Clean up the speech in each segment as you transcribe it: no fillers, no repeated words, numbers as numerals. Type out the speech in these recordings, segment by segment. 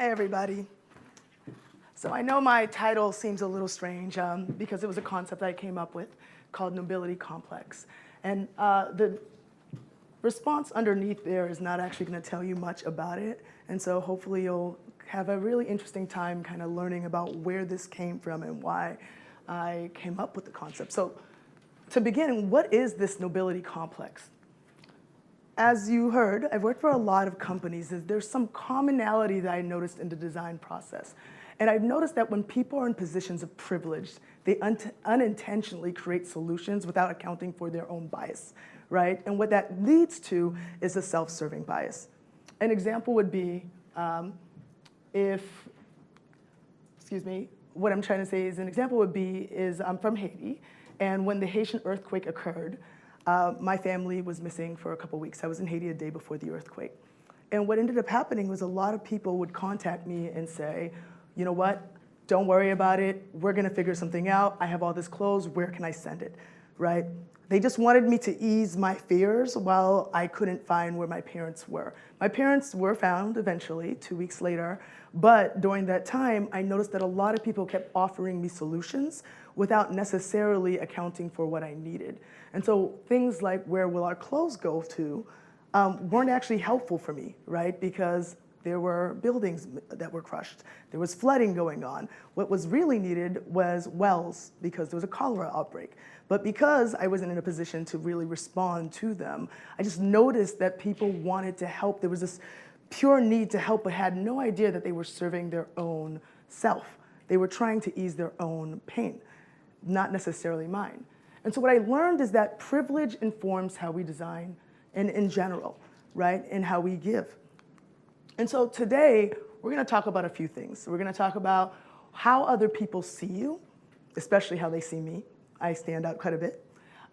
Hi, everybody. So I know my title seems a little strange because it was a concept I came up with called Nobility Complex. And the response underneath there is not actually going to tell you much about it. And so hopefully you'll have a really interesting time kind of learning about where this came from and why I came up with the concept. So to begin, what is this Nobility Complex? As you heard, I've worked for a lot of companies. There's some commonality that I noticed in the design process. And I've noticed that when people are in positions of privilege, they unintentionally create solutions without accounting for their own bias, right? And what that leads to is a self-serving bias. An example would be what I'm trying to say is an example would be I'm from Haiti, and when the Haitian earthquake occurred, my family was missing for a couple weeks. I was in Haiti a day before the earthquake. And what ended up happening was a lot of people would contact me and say, you know what, don't worry about it. We're gonna figure something out. I have all this clothes, where can I send it, right? They just wanted me to ease my fears while I couldn't find where my parents were. My parents were found eventually, 2 weeks later, but during that time, I noticed that a lot of people kept offering me solutions without necessarily accounting for what I needed. And so things like where will our clothes go to weren't actually helpful for me, right? Because there were buildings that were crushed. There was flooding going on. What was really needed was wells because there was a cholera outbreak. But because I wasn't in a position to really respond to them, I just noticed that people wanted to help. There was this pure need to help, but had no idea that they were serving their own self. They were trying to ease their own pain, not necessarily mine. And so what I learned is that privilege informs how we design and in general, right, and how we give. And so today, we're gonna talk about a few things. We're gonna talk about how other people see you, especially how they see me. I stand out quite a bit.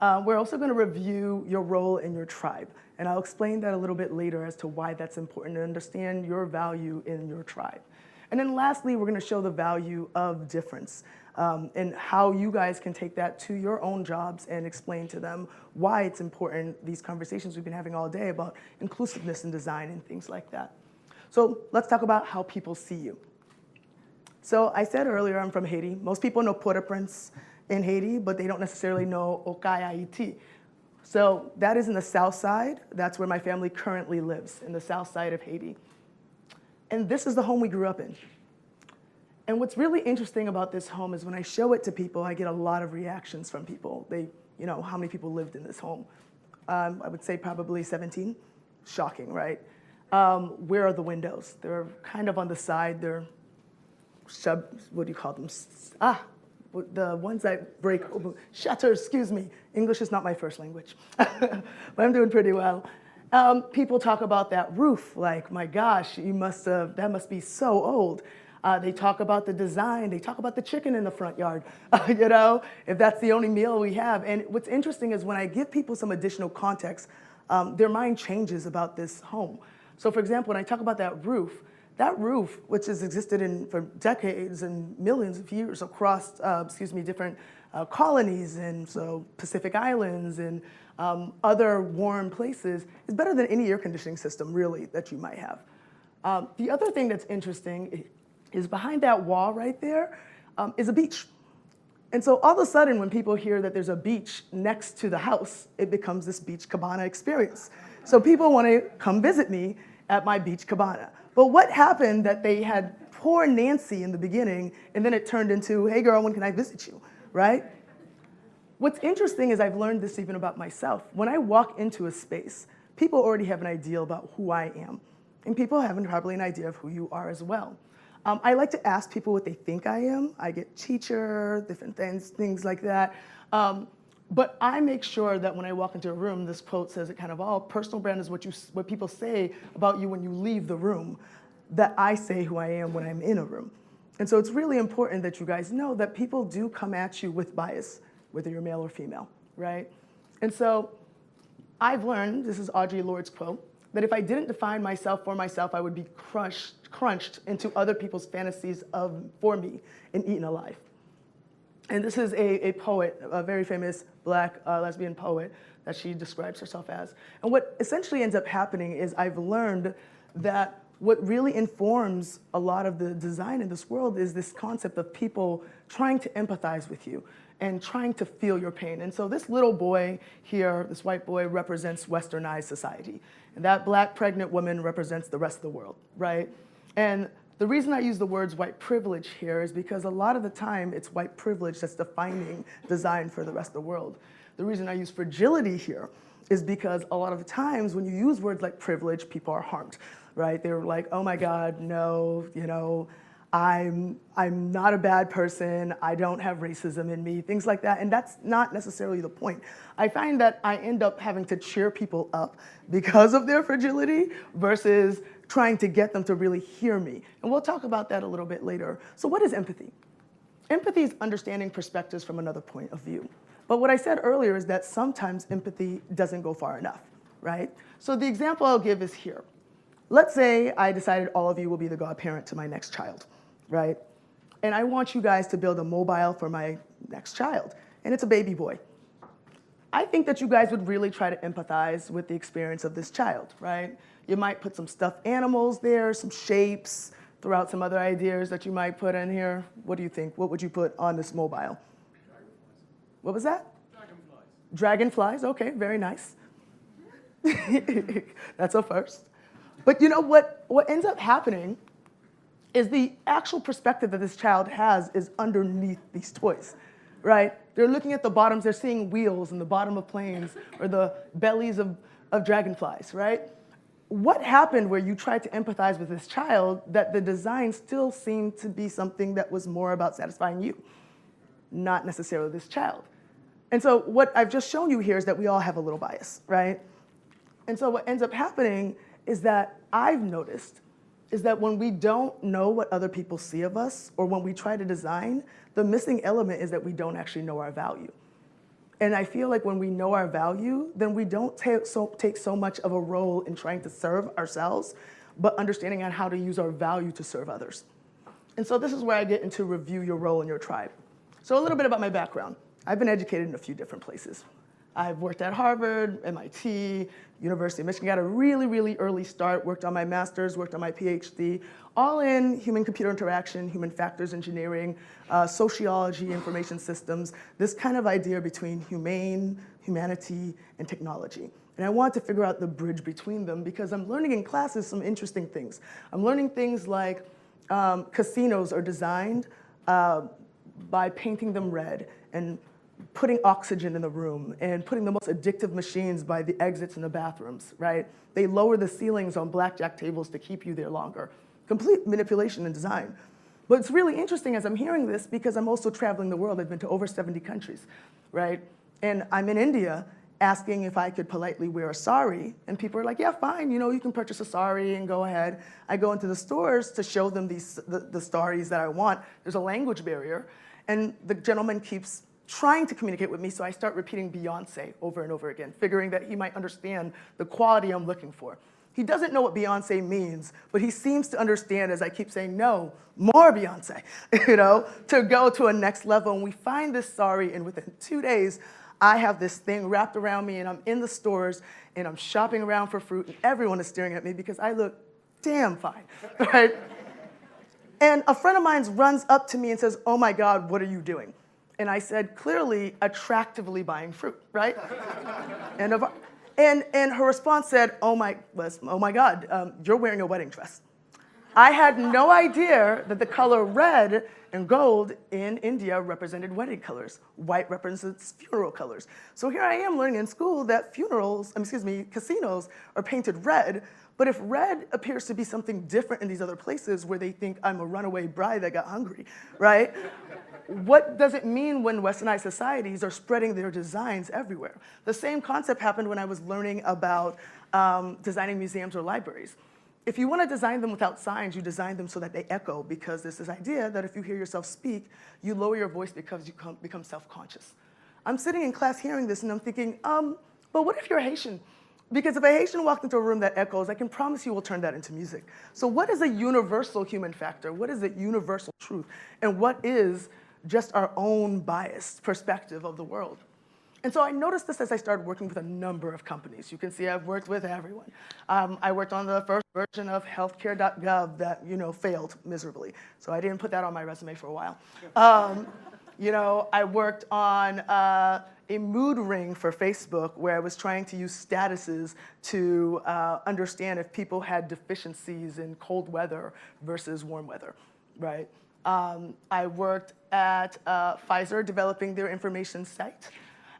We're also gonna review your role in your tribe. And I'll explain that a little bit later as to why that's important to understand your value in your tribe. And then lastly, we're gonna show the value of difference and how you guys can take that to your own jobs and explain to them why it's important, these conversations we've been having all day about inclusiveness in design and things like that. So let's talk about how people see you. So I said earlier, I'm from Haiti. Most people know Port-au-Prince in Haiti, but they don't necessarily know Okai, Haiti. So that is in the south side. That's where my family currently lives, in the south side of Haiti. And this is the home we grew up in. And what's really interesting about this home is when I show it to people, I get a lot of reactions from people. How many people lived in this home? I would say probably 17. Shocking, right? Where are the windows? They're kind of on the side. They're what do you call them? The ones that break open. Shutters, excuse me. English is not my first language, but I'm doing pretty well. People talk about that roof, like, my gosh, that must be so old. They talk about the design. They talk about the chicken in the front yard, if that's the only meal we have. And what's interesting is when I give people some additional context, their mind changes about this home. So for example, when I talk about that roof, which has existed for decades and millions of years across, different colonies and so Pacific Islands and other warm places, is better than any air conditioning system, really, that you might have. The other thing that's interesting is behind that wall right there is a beach. And so all of a sudden, when people hear that there's a beach next to the house, it becomes this beach cabana experience. So people want to come visit me at my beach cabana. But what happened that they had poor Nancy in the beginning, and then it turned into, hey girl, when can I visit you, right? What's interesting is I've learned this even about myself. When I walk into a space, people already have an idea about who I am. And people have probably an idea of who you are as well. I like to ask people what they think I am. I get teacher, different things like that. But I make sure that when I walk into a room, this quote says it kind of all, personal brand is what people say about you when you leave the room, that I say who I am when I'm in a room. And so it's really important that you guys know that people do come at you with bias, whether you're male or female, right? And so I've learned, this is Audre Lorde's quote, that if I didn't define myself for myself, I would be crunched into other people's fantasies for me and eaten alive. And this is a poet, a very famous Black lesbian poet that she describes herself as. And what essentially ends up happening is I've learned that what really informs a lot of the design in this world is this concept of people trying to empathize with you and trying to feel your pain. And so this little boy here, this white boy, represents westernized society. And that black pregnant woman represents the rest of the world, right? And the reason I use the words white privilege here is because a lot of the time it's white privilege that's defining design for the rest of the world. The reason I use fragility here is because a lot of the times when you use words like privilege, people are harmed, right? They're like, oh my God, no, I'm not a bad person, I don't have racism in me, things like that, and that's not necessarily the point. I find that I end up having to cheer people up because of their fragility versus trying to get them to really hear me. And we'll talk about that a little bit later. So what is empathy? Empathy is understanding perspectives from another point of view. But what I said earlier is that sometimes empathy doesn't go far enough, right? So the example I'll give is here. Let's say I decided all of you will be the godparent to my next child, right? And I want you guys to build a mobile for my next child, and it's a baby boy. I think that you guys would really try to empathize with the experience of this child, right? You might put some stuffed animals there, some shapes, throw out some other ideas that you might put in here. What do you think? What would you put on this mobile? What was that? Dragonflies. Dragonflies, okay, very nice. That's a first. But you know what ends up happening is the actual perspective that this child has is underneath these toys, right? They're looking at the bottoms, they're seeing wheels in the bottom of planes or the bellies of dragonflies, right? What happened where you tried to empathize with this child that the design still seemed to be something that was more about satisfying you, not necessarily this child? And so what I've just shown you here is that we all have a little bias, right? And so what ends up happening is that I've noticed is that when we don't know what other people see of us, or when we try to design, the missing element is that we don't actually know our value. And I feel like when we know our value, then we don't take so much of a role in trying to serve ourselves, but understanding on how to use our value to serve others. And so this is where I get into review your role in your tribe. So a little bit about my background. I've been educated in a few different places. I've worked at Harvard, MIT, University of Michigan, got a really, really early start, worked on my master's, worked on my PhD, all in human-computer interaction, human factors engineering, sociology, information systems, this kind of idea between humanity, and technology. And I wanted to figure out the bridge between them because I'm learning in classes some interesting things. I'm learning things like casinos are designed by painting them red and putting oxygen in the room and putting the most addictive machines by the exits in the bathrooms, right? They lower the ceilings on blackjack tables to keep you there longer. Complete manipulation and design. But it's really interesting as I'm hearing this because I'm also traveling the world. I've been to over 70 countries, right? And I'm in India asking if I could politely wear a sari, and people are like, yeah, fine, you can purchase a sari and go ahead. I go into the stores to show them the saris that I want. There's a language barrier, and the gentleman keeps trying to communicate with me, so I start repeating Beyonce over and over again, figuring that he might understand the quality I'm looking for. He doesn't know what Beyonce means, but he seems to understand as I keep saying, no, more Beyonce, to go to a next level. And we find this sari, and within 2 days, I have this thing wrapped around me, and I'm in the stores, and I'm shopping around for fruit, and everyone is staring at me because I look damn fine, right? And a friend of mine runs up to me and says, oh my God, what are you doing? And I said, clearly, attractively buying fruit, right? And her response said, oh my God, you're wearing a wedding dress. I had no idea that the color red and gold in India represented wedding colors. White represents funeral colors. So here I am learning in school that casinos are painted red, but if red appears to be something different in these other places where they think I'm a runaway bride that got hungry, right? What does it mean when westernized societies are spreading their designs everywhere? The same concept happened when I was learning about designing museums or libraries. If you want to design them without signs, you design them so that they echo, because there's this idea that if you hear yourself speak, you lower your voice because you become self-conscious. I'm sitting in class hearing this, and I'm thinking, but what if you're Haitian? Because if a Haitian walked into a room that echoes, I can promise you we'll turn that into music. So what is a universal human factor? What is a universal truth? And what is just our own biased perspective of the world? And so I noticed this as I started working with a number of companies. You can see I've worked with everyone. I worked on the first version of healthcare.gov that, failed miserably. So I didn't put that on my resume for a while. I worked on a mood ring for Facebook where I was trying to use statuses to understand if people had deficiencies in cold weather versus warm weather, right? I worked at Pfizer developing their information site.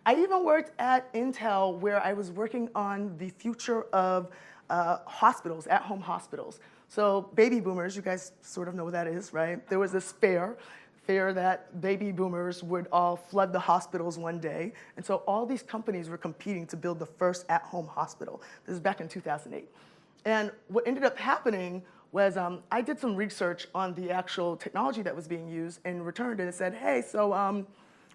I even worked at Intel where I was working on the future of hospitals, at-home hospitals. So baby boomers, you guys sort of know what that is, right? There was this fear that baby boomers would all flood the hospitals one day. And so all these companies were competing to build the first at-home hospital. This is back in 2008. And what ended up happening was I did some research on the actual technology that was being used and returned and it said, hey, so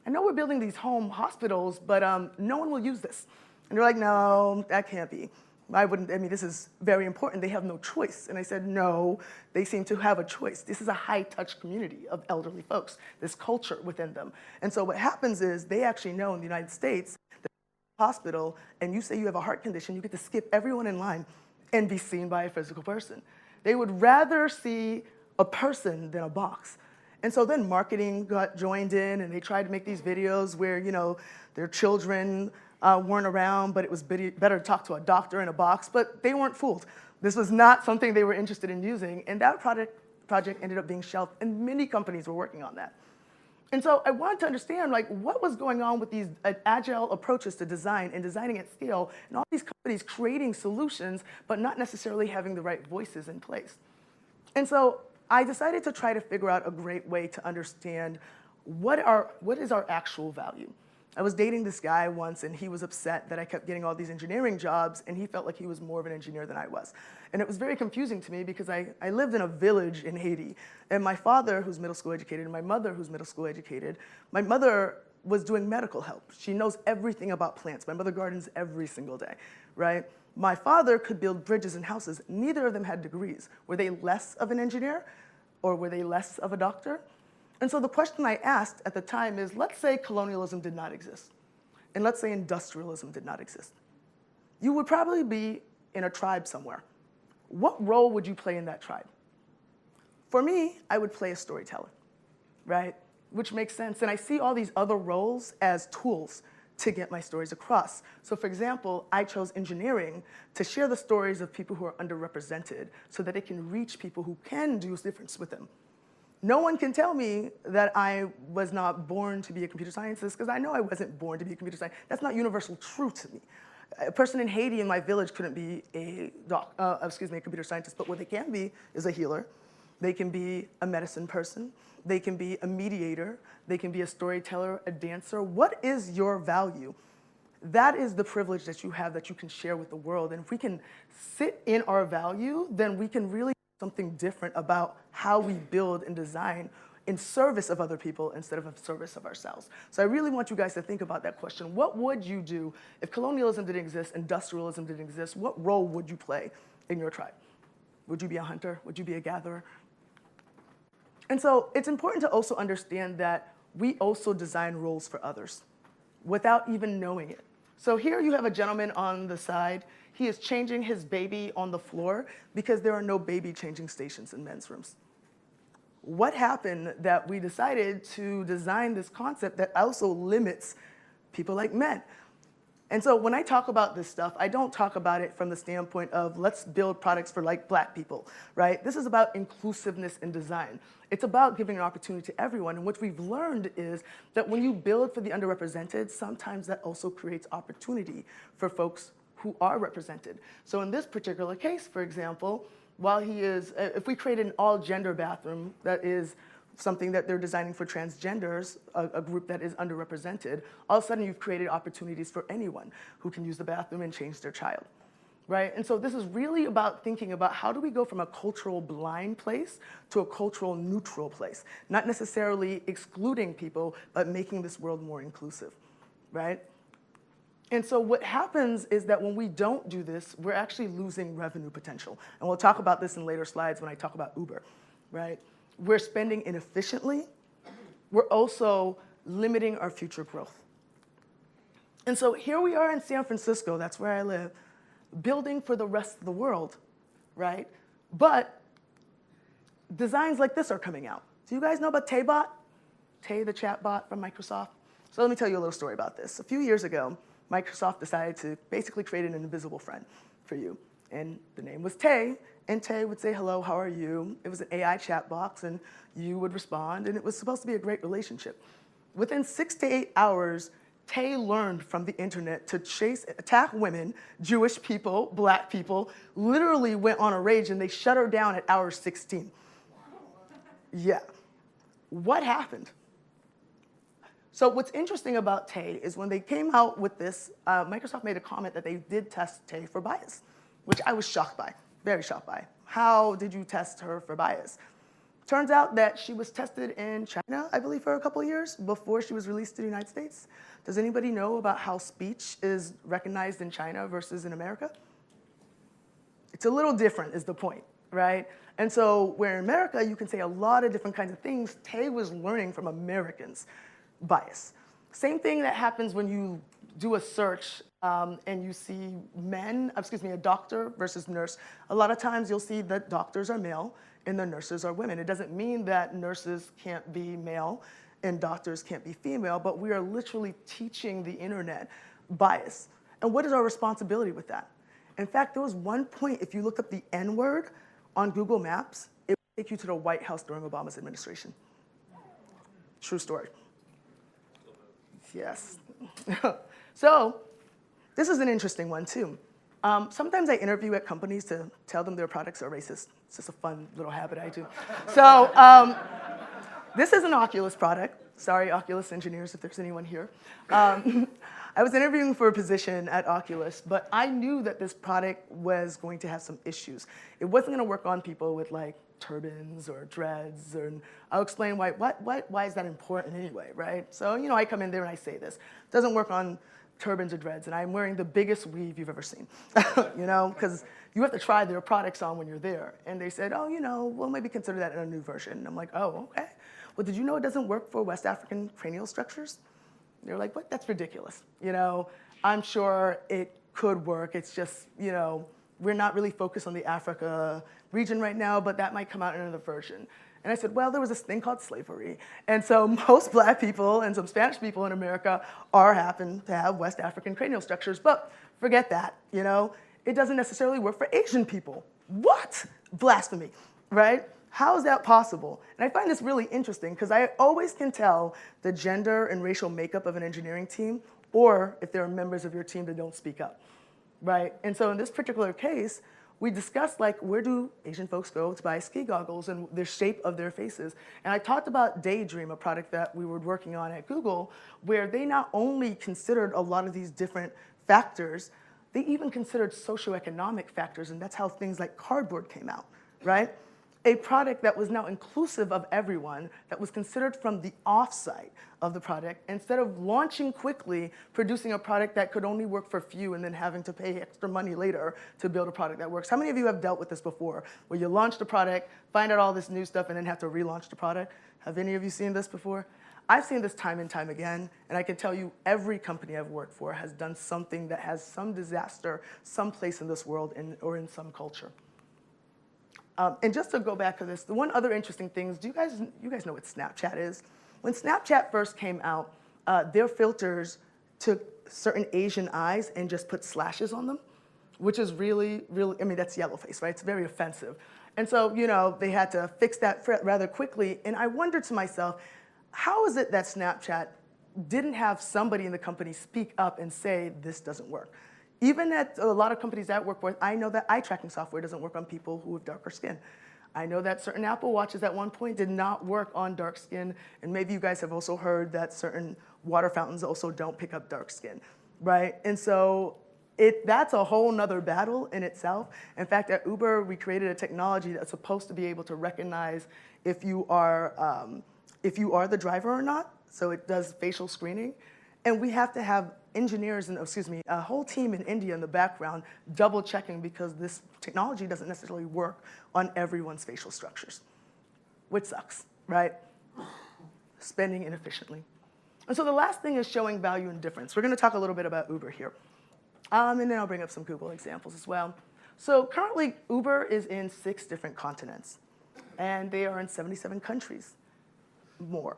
I know we're building these home hospitals, but no one will use this. And they're like, no, that can't be. This is very important. They have no choice. And I said, no, they seem to have a choice. This is a high-touch community of elderly folks, this culture within them. And so what happens is they actually know in the United States that hospital and you say you have a heart condition, you get to skip everyone in line and be seen by a physical person. They would rather see a person than a box. And so then marketing got joined in and they tried to make these videos where, their children weren't around, but it was better to talk to a doctor in a box, but they weren't fooled. This was not something they were interested in using, and that project ended up being shelved, and many companies were working on that. And so I wanted to understand, what was going on with these agile approaches to design and designing at scale, and all these companies creating solutions, but not necessarily having the right voices in place. And so I decided to try to figure out a great way to understand what is our actual value. I was dating this guy once, and he was upset that I kept getting all these engineering jobs, and he felt like he was more of an engineer than I was. And it was very confusing to me because I lived in a village in Haiti, and my father, who's middle school educated, and my mother, who's middle school educated, my mother was doing medical help. She knows everything about plants. My mother gardens every single day, right? My father could build bridges and houses. Neither of them had degrees. Were they less of an engineer, or were they less of a doctor? And so the question I asked at the time is, let's say colonialism did not exist, and let's say industrialism did not exist. You would probably be in a tribe somewhere. What role would you play in that tribe? For me, I would play a storyteller, right? Which makes sense. And I see all these other roles as tools to get my stories across. So for example, I chose engineering to share the stories of people who are underrepresented so that it can reach people who can do a difference with them. No one can tell me that I was not born to be a computer scientist because I know I wasn't born to be a computer scientist. That's not universal truth to me. A person in Haiti in my village couldn't be a computer scientist, but what they can be is a healer. They can be a medicine person. They can be a mediator. They can be a storyteller, a dancer. What is your value? That is the privilege that you have that you can share with the world. And if we can sit in our value, then we can really something different about how we build and design in service of other people instead of in service of ourselves. So I really want you guys to think about that question. What would you do if colonialism didn't exist, industrialism didn't exist? What role would you play in your tribe? Would you be a hunter? Would you be a gatherer? And so it's important to also understand that we also design roles for others without even knowing it. So here you have a gentleman on the side. He is changing his baby on the floor because there are no baby changing stations in men's rooms. What happened that we decided to design this concept that also limits people like men? And so when I talk about this stuff, I don't talk about it from the standpoint of let's build products for like black people, right? This is about inclusiveness in design. It's about giving an opportunity to everyone. And what we've learned is that when you build for the underrepresented, sometimes that also creates opportunity for folks who are represented. So in this particular case, for example, if we create an all-gender bathroom that is something that they're designing for transgenders, a group that is underrepresented, all of a sudden you've created opportunities for anyone who can use the bathroom and change their child, right? And so this is really about thinking about how do we go from a cultural blind place to a cultural neutral place, not necessarily excluding people, but making this world more inclusive, right? And so what happens is that when we don't do this, we're actually losing revenue potential. And we'll talk about this in later slides when I talk about Uber, right? We're spending inefficiently. We're also limiting our future growth. And so here we are in San Francisco, that's where I live, building for the rest of the world, right? But designs like this are coming out. Do you guys know about Taybot? Tay, the chatbot from Microsoft? So let me tell you a little story about this. A few years ago, Microsoft decided to basically create an invisible friend for you. And the name was Tay, and Tay would say, hello, how are you? It was an AI chat box, and you would respond, and it was supposed to be a great relationship. Within 6 to 8 hours, Tay learned from the internet to attack women, Jewish people, black people, literally went on a rage, and they shut her down at hour 16. Yeah. What happened? So what's interesting about Tay is when they came out with this, Microsoft made a comment that they did test Tay for bias, which I was shocked by, very shocked by. How did you test her for bias? Turns out that she was tested in China, I believe, for a couple of years before she was released to the United States. Does anybody know about how speech is recognized in China versus in America? It's a little different is the point, right? And so where in America you can say a lot of different kinds of things, Tay was learning from Americans' bias. Same thing that happens when you do a search and you see a doctor versus nurse. A lot of times you'll see that doctors are male and the nurses are women. It doesn't mean that nurses can't be male and doctors can't be female, but we are literally teaching the internet bias. And what is our responsibility with that? In fact, there was one point, if you looked up the N-word on Google Maps, it would take you to the White House during Obama's administration. True story. Yes. So this is an interesting one, too. Sometimes I interview at companies to tell them their products are racist. It's just a fun little habit I do. So this is an Oculus product. Sorry, Oculus engineers, if there's anyone here. I was interviewing for a position at Oculus, but I knew that this product was going to have some issues. It wasn't going to work on people with like turbans or dreads, and I'll explain why is that important anyway, right? So, I come in there and I say this. It doesn't work on turbans or dreads, and I'm wearing the biggest weave you've ever seen, because you have to try their products on when you're there. And they said, oh, we'll maybe consider that in a new version. And I'm like, oh, okay. Well, did you know it doesn't work for West African cranial structures? They're like, what? That's ridiculous. I'm sure it could work. It's just, we're not really focused on the Africa region right now, but that might come out in another version. And I said, well, there was this thing called slavery. And so most black people and some Spanish people in America happen to have West African cranial structures, but forget that, It doesn't necessarily work for Asian people. What? Blasphemy, right? How is that possible? And I find this really interesting because I always can tell the gender and racial makeup of an engineering team, or if there are members of your team that don't speak up, right? And so in this particular case, we discussed where do Asian folks go to buy ski goggles and the shape of their faces. And I talked about Daydream, a product that we were working on at Google, where they not only considered a lot of these different factors, they even considered socioeconomic factors, and that's how things like cardboard came out, right? A product that was now inclusive of everyone, that was considered from the offsite of the product, instead of launching quickly, producing a product that could only work for few and then having to pay extra money later to build a product that works. How many of you have dealt with this before, where you launch the product, find out all this new stuff, and then have to relaunch the product? Have any of you seen this before? I've seen this time and time again, and I can tell you every company I've worked for has done something that has some disaster someplace in this world or in some culture. And just to go back to this, the one other interesting thing is, you guys know what Snapchat is? When Snapchat first came out, their filters took certain Asian eyes and just put slashes on them, which is really, that's yellow face, right? It's very offensive. And so, they had to fix that rather quickly. And I wondered to myself, how is it that Snapchat didn't have somebody in the company speak up and say, this doesn't work? Even at a lot of companies I work with, I know that eye tracking software doesn't work on people who have darker skin. I know that certain Apple Watches at one point did not work on dark skin, and maybe you guys have also heard that certain water fountains also don't pick up dark skin, right? And so that's a whole nother battle in itself. In fact, at Uber, we created a technology that's supposed to be able to recognize if you are the driver or not, so it does facial screening. And we have to have engineers a whole team in India in the background double checking because this technology doesn't necessarily work on everyone's facial structures, which sucks, right? Spending inefficiently. And so the last thing is showing value and difference. We're going to talk a little bit about Uber here. And then I'll bring up some Google examples as well. So currently, Uber is in 6 different continents, and they are in 77 countries, more.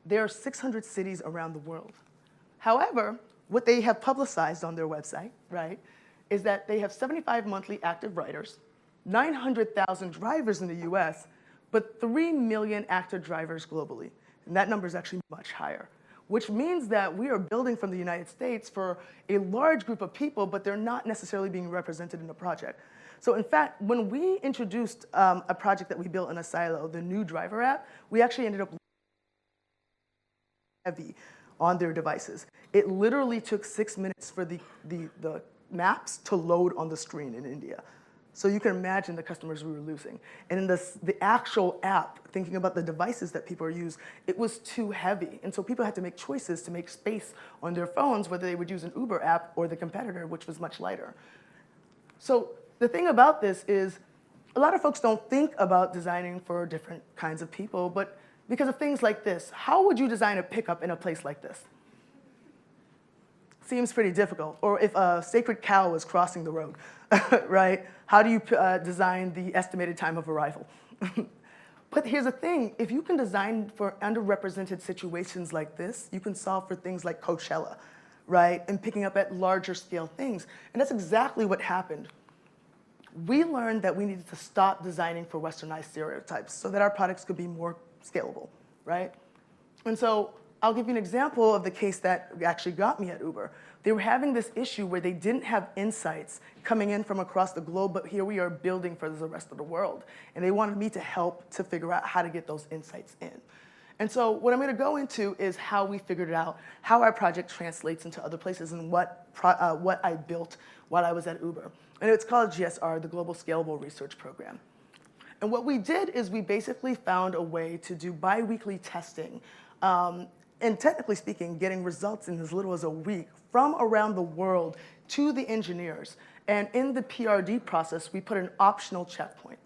There are 600 cities around the world. However, what they have publicized on their website, right, is that they have 75 monthly active riders, 900,000 drivers in the US, but 3 million active drivers globally. And that number is actually much higher, which means that we are building from the United States for a large group of people, but they're not necessarily being represented in the project. So in fact, when we introduced a project that we built in a silo, the new driver app, we actually ended up heavy on their devices. It literally took 6 minutes for the maps to load on the screen in India. So you can imagine the customers we were losing. And in the actual app, thinking about the devices that people use, it was too heavy. And so people had to make choices to make space on their phones, whether they would use an Uber app or the competitor, which was much lighter. So the thing about this is a lot of folks don't think about designing for different kinds of people, but because of things like this, how would you design a pickup in a place like this? Seems pretty difficult. Or if a sacred cow is crossing the road, right? How do you design the estimated time of arrival? But here's the thing, if you can design for underrepresented situations like this, you can solve for things like Coachella, right? And picking up at larger scale things. And that's exactly what happened. We learned that we needed to stop designing for westernized stereotypes so that our products could be more scalable, right? And so I'll give you an example of the case that actually got me at Uber. They were having this issue where they didn't have insights coming in from across the globe, but here we are building for the rest of the world. And they wanted me to help to figure out how to get those insights in. And so what I'm going to go into is how we figured it out, how our project translates into other places, and what I built while I was at Uber. And it's called GSR, the Global Scalable Research Program. And what we did is we basically found a way to do bi-weekly testing, and technically speaking, getting results in as little as a week from around the world to the engineers. And in the PRD process, we put an optional checkpoint.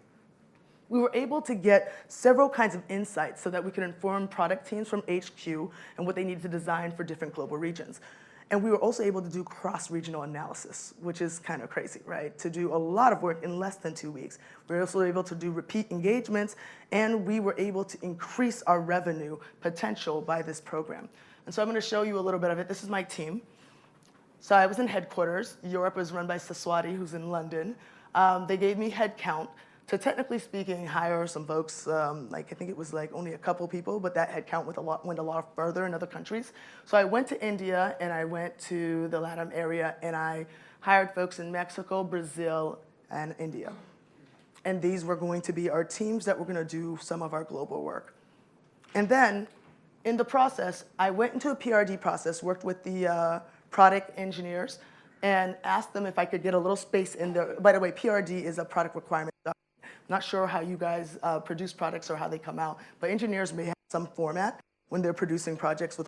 We were able to get several kinds of insights so that we could inform product teams from HQ and what they needed to design for different global regions. And we were also able to do cross-regional analysis, which is kind of crazy, right? To do a lot of work in less than 2 weeks. We were also able to do repeat engagements, and we were able to increase our revenue potential by this program. And so I'm going to show you a little bit of it. This is my team. So I was in headquarters. Europe was run by Saswati, who's in London. They gave me head count to, technically speaking, hire some folks. I think it was like only a couple people, but that head count went a lot further in other countries. So I went to India, and I went to the LATAM area, and I hired folks in Mexico, Brazil, and India. And these were going to be our teams that were going to do some of our global work. And then, in the process, I went into a PRD process, worked with the product engineers, and asked them if I could get a little space in there. By the way, PRD is a product requirement. Not sure how you guys produce products or how they come out, but engineers may have some format when they're producing projects with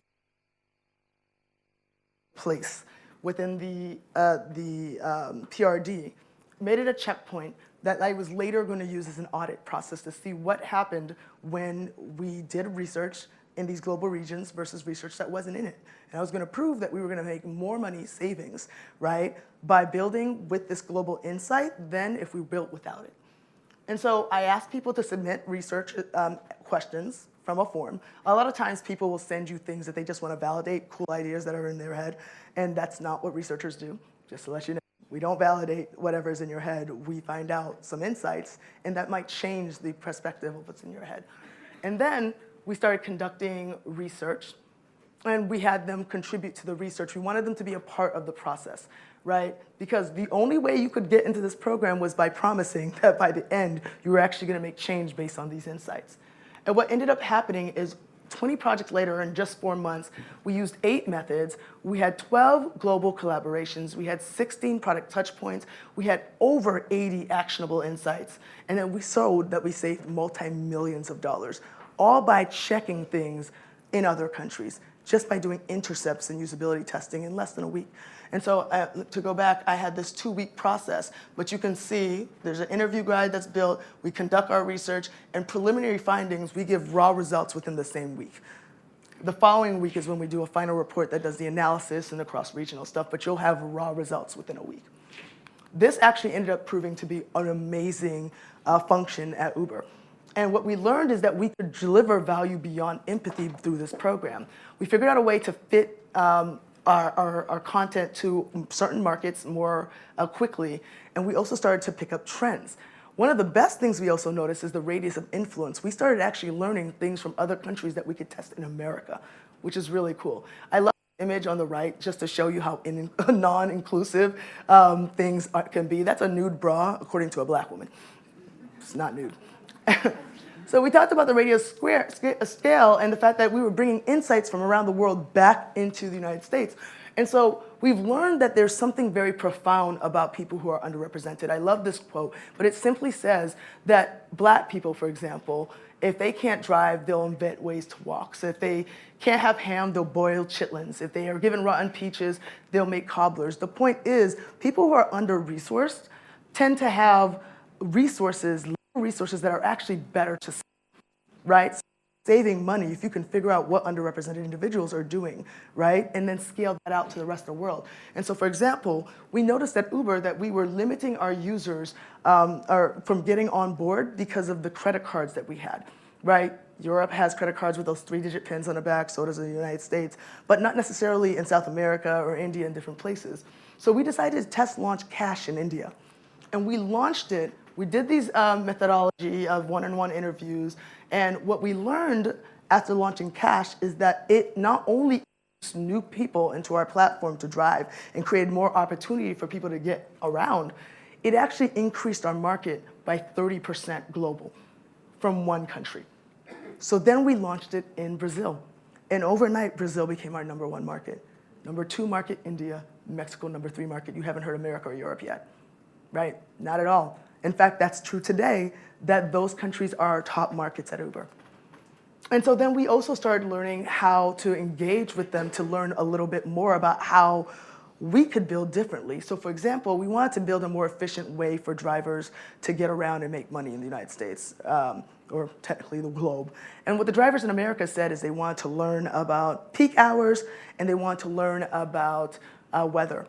place within the PRD. Made it a checkpoint that I was later going to use as an audit process to see what happened when we did research in these global regions versus research that wasn't in it. And I was going to prove that we were going to make more money savings, right, by building with this global insight than if we built without it. And so I asked people to submit research questions from a form. A lot of times people will send you things that they just want to validate, cool ideas that are in their head, and that's not what researchers do, just to let you know. We don't validate whatever's in your head. We find out some insights, and that might change the perspective of what's in your head. And then we started conducting research, and we had them contribute to the research. We wanted them to be a part of the process, right? Because the only way you could get into this program was by promising that by the end, you were actually going to make change based on these insights. And what ended up happening is 20 projects later, in just 4 months, we used 8 methods. We had 12 global collaborations. We had 16 product touch points. We had over 80 actionable insights. And then we showed that we saved multi-millions of dollars, all by checking things in other countries, just by doing intercepts and usability testing in less than a week. And so to go back, I had this 2-week process, but you can see there's an interview guide that's built, we conduct our research, and preliminary findings, we give raw results within the same week. The following week is when we do a final report that does the analysis and the cross-regional stuff, but you'll have raw results within a week. This actually ended up proving to be an amazing function at Uber. And what we learned is that we could deliver value beyond empathy through this program. We figured out a way to fit our content to certain markets more quickly, and we also started to pick up trends. One of the best things we also noticed is the radius of influence. We started actually learning things from other countries that we could test in America, which is really cool. I love the image on the right just to show you how non-inclusive things can be. That's a nude bra, according to a black woman. It's not nude. So we talked about the radio scale and the fact that we were bringing insights from around the world back into the United States. And so we've learned that there's something very profound about people who are underrepresented. I love this quote, but it simply says that black people, for example, if they can't drive, they'll invent ways to walk. So if they can't have ham, they'll boil chitlins. If they are given rotten peaches, they'll make cobblers. The point is, people who are under-resourced tend to have resources that are actually better to save, right? Saving money if you can figure out what underrepresented individuals are doing, right? And then scale that out to the rest of the world. And so, for example, we noticed at Uber that we were limiting our users from getting on board because of the credit cards that we had, right? Europe has credit cards with those 3-digit pins on the back, so does the United States, but not necessarily in South America or India and different places. So we decided to test launch cash in India. And we launched it. We did these methodology of one-on-one interviews, and what we learned after launching Cash is that it not only introduced new people into our platform to drive and created more opportunity for people to get around, it actually increased our market by 30% global from one country. So then we launched it in Brazil, and overnight Brazil became our #1 market. #2 market, India. Mexico, #3 market. You haven't heard America or Europe yet, right? Not at all. In fact, that's true today, that those countries are our top markets at Uber. And so then we also started learning how to engage with them to learn a little bit more about how we could build differently. So for example, we wanted to build a more efficient way for drivers to get around and make money in the United States, or technically the globe. And what the drivers in America said is they wanted to learn about peak hours and they wanted to learn about weather.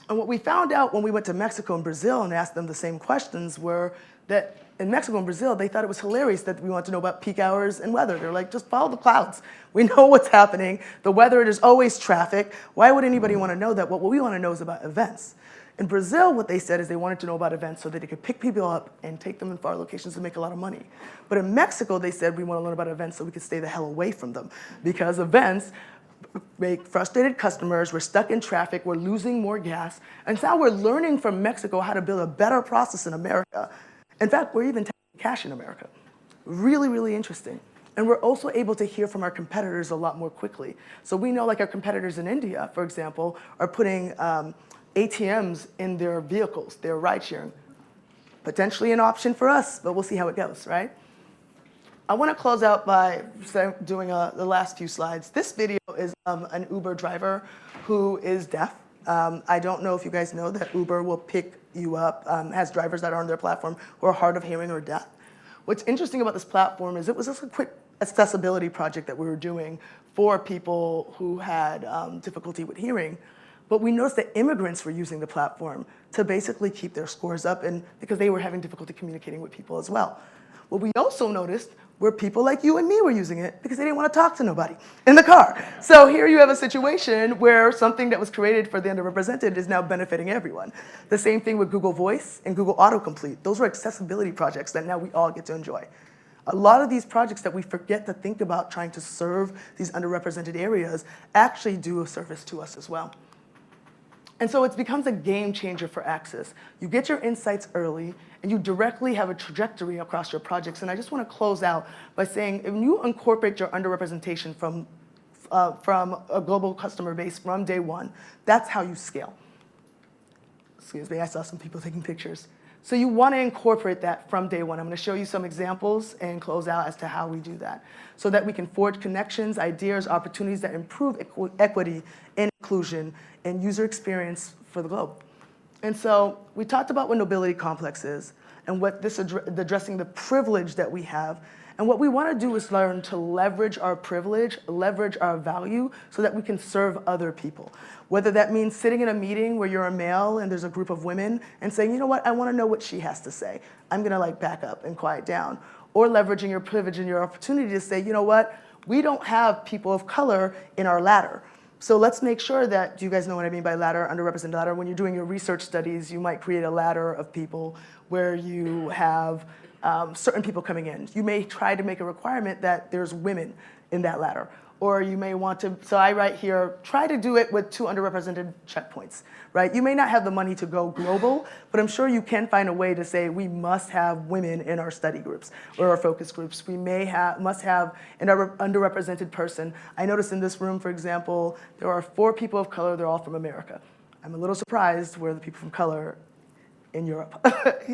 And what we found out when we went to Mexico and Brazil and asked them the same questions were that in Mexico and Brazil, they thought it was hilarious that we wanted to know about peak hours and weather. They're like, just follow the clouds. We know what's happening. The weather, there's always traffic. Why would anybody want to know that? What we want to know is about events. In Brazil, what they said is they wanted to know about events so that they could pick people up and take them in far locations and make a lot of money. But in Mexico, they said we want to learn about events so we could stay the hell away from them, because events make frustrated customers, we're stuck in traffic, we're losing more gas, and now we're learning from Mexico how to build a better process in America. In fact, we're even taking cash in America. Really, really interesting. And we're also able to hear from our competitors a lot more quickly. So we know, like, our competitors in India, for example, are putting ATMs in their vehicles, their ride sharing. Potentially an option for us, but we'll see how it goes, right? I want to close out by doing the last few slides. This video is an Uber driver who is deaf. I don't know if you guys know that Uber will pick you up, has drivers that are on their platform who are hard of hearing or deaf. What's interesting about this platform is it was just a quick accessibility project that we were doing for people who had difficulty with hearing. But we noticed that immigrants were using the platform to basically keep their scores up, and because they were having difficulty communicating with people as well. What we also noticed were people like you and me were using it because they didn't want to talk to nobody in the car. So here you have a situation where something that was created for the underrepresented is now benefiting everyone. The same thing with Google Voice and Google Autocomplete. Those were accessibility projects that now we all get to enjoy. A lot of these projects that we forget to think about trying to serve these underrepresented areas actually do a service to us as well. And so it becomes a game changer for access. You get your insights early, and you directly have a trajectory across your projects. And I just want to close out by saying, if you incorporate your underrepresentation from a global customer base from day one, that's how you scale. Excuse me, I saw some people taking pictures. So you want to incorporate that from day one. I'm going to show you some examples and close out as to how we do that, so that we can forge connections, ideas, opportunities that improve equity and inclusion and user experience for the globe. And so we talked about what Nobility Complex is and what this addressing the privilege that we have And what we want to do is learn to leverage our privilege, leverage our value, so that we can serve other people. Whether that means sitting in a meeting where you're a male and there's a group of women and saying, you know what, I want to know what she has to say. I'm going to like back up and quiet down. Or leveraging your privilege and your opportunity to say, you know what, we don't have people of color in our ladder. So let's make sure that, do you guys know what I mean by ladder, underrepresented ladder? When you're doing your research studies, you might create a ladder of people where you have certain people coming in. You may try to make a requirement that there's women in that ladder. Or you may want to, so I write here, try to do it with 2 underrepresented checkpoints, right? You may not have the money to go global, but I'm sure you can find a way to say we must have women in our study groups or our focus groups. We must have an underrepresented person. I noticed in this room, for example, there are 4 people of color, they're all from America. I'm a little surprised where the people from color in Europe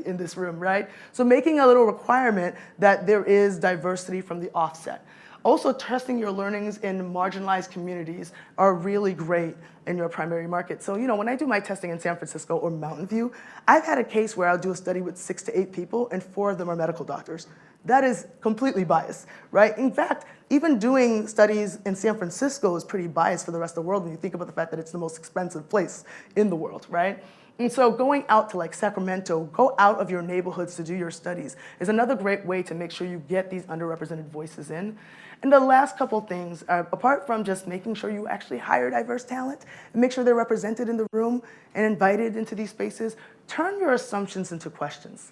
in this room, right? So making a little requirement that there is diversity from the offset. Also, testing your learnings in marginalized communities are really great in your primary market. So, you know, when I do my testing in San Francisco or Mountain View, I've had a case where I'll do a study with 6 to 8 people and 4 of them are medical doctors. That is completely biased, right? In fact, even doing studies in San Francisco is pretty biased for the rest of the world when you think about the fact that it's the most expensive place in the world, right? And so going out to like Sacramento, go out of your neighborhoods to do your studies is another great way to make sure you get these underrepresented voices in. And the last couple things, apart from just making sure you actually hire diverse talent and make sure they're represented in the room and invited into these spaces, turn your assumptions into questions.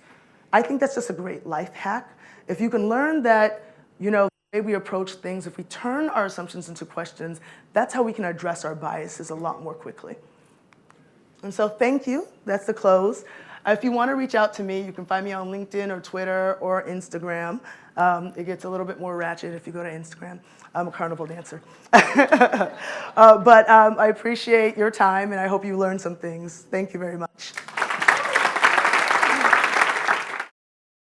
I think that's just a great life hack. If you can learn that, you know, the way we approach things, if we turn our assumptions into questions, that's how we can address our biases a lot more quickly. And so thank you, that's the close. If you want to reach out to me, you can find me on LinkedIn or Twitter or Instagram. It gets a little bit more ratchet if you go to Instagram. I'm a carnival dancer. But I appreciate your time and I hope you learned some things. Thank you very much.